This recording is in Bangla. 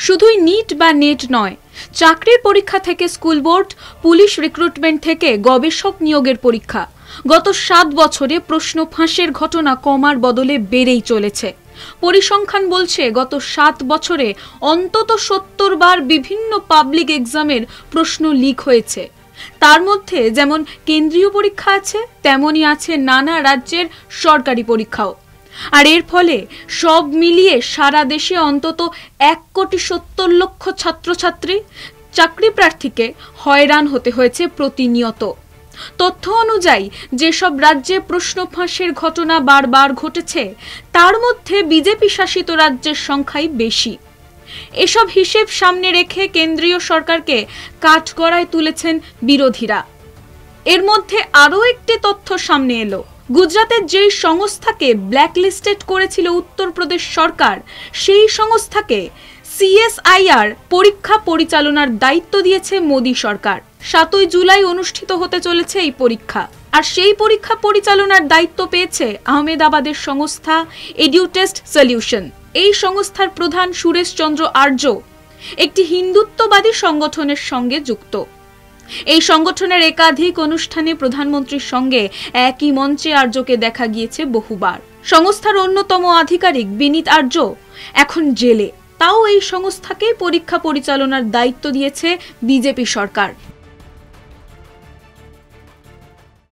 শুধুই নিট বা নেট নয়, চাকরির পরীক্ষা থেকে স্কুল বোর্ড, পুলিশ রিক্রুটমেন্ট থেকে গবেষক নিয়োগের পরীক্ষা, গত 7 বছরে প্রশ্ন ফাঁসের ঘটনা কমার বদলে বেড়েই চলেছে। পরিসংখ্যান বলছে গত 7 বছরে অন্তত 70 বার বিভিন্ন পাবলিক এক্সামের প্রশ্ন লিক হয়েছে। তার মধ্যে যেমন কেন্দ্রীয় পরীক্ষা আছে, তেমনই আছে নানা রাজ্যের সরকারি পরীক্ষাও। আর এর ফলে সব মিলিয়ে সারা দেশে অন্তত 1,70,00,000 ছাত্রছাত্রী, চাকরি প্রার্থীকে হয়রান হতে হয়েছে প্রতিনিয়ত। তথ্য অনুযায়ী যেসব রাজ্যে প্রশ্ন ফাঁসের ঘটনা বারবার ঘটেছে, তার মধ্যে বিজেপি শাসিত রাজ্যের সংখ্যাই বেশি। এসব হিসেব সামনে রেখে কেন্দ্রীয় সরকারকে কাঠগড়ায় তুলেছেন বিরোধীরা। এর মধ্যে আরও একটি তথ্য সামনে এলো। গুজরাতের যেই সংস্থাকে ব্ল্যাকলিস্টেড করেছিল উত্তরপ্রদেশ সরকার, সেই সংস্থাকে CSIR পরীক্ষা পরিচালনার দায়িত্ব দিয়েছে মোদী সরকার। 7 জুলাই অনুষ্ঠিত হতে চলেছে এই পরীক্ষা। আর সেই পরীক্ষা পরিচালনার দায়িত্ব পেয়েছে আহমেদাবাদের সংস্থা এডুটেস্ট সলিউশন। এই সংস্থার প্রধান সুরেশ চন্দ্র আর্য একটি হিন্দুত্ববাদী সংগঠনের সঙ্গে যুক্ত। এই সংগঠনের একাধিক অনুষ্ঠানে প্রধানমন্ত্রীর সঙ্গে একই মঞ্চে আর্যকে দেখা গিয়েছে বহুবার। সংস্থার অন্যতম আধিকারিক বিনীত আর্য এখন জেলে। তাও এই সংস্থাকে পরীক্ষা পরিচালনার দায়িত্ব দিয়েছে বিজেপি সরকার।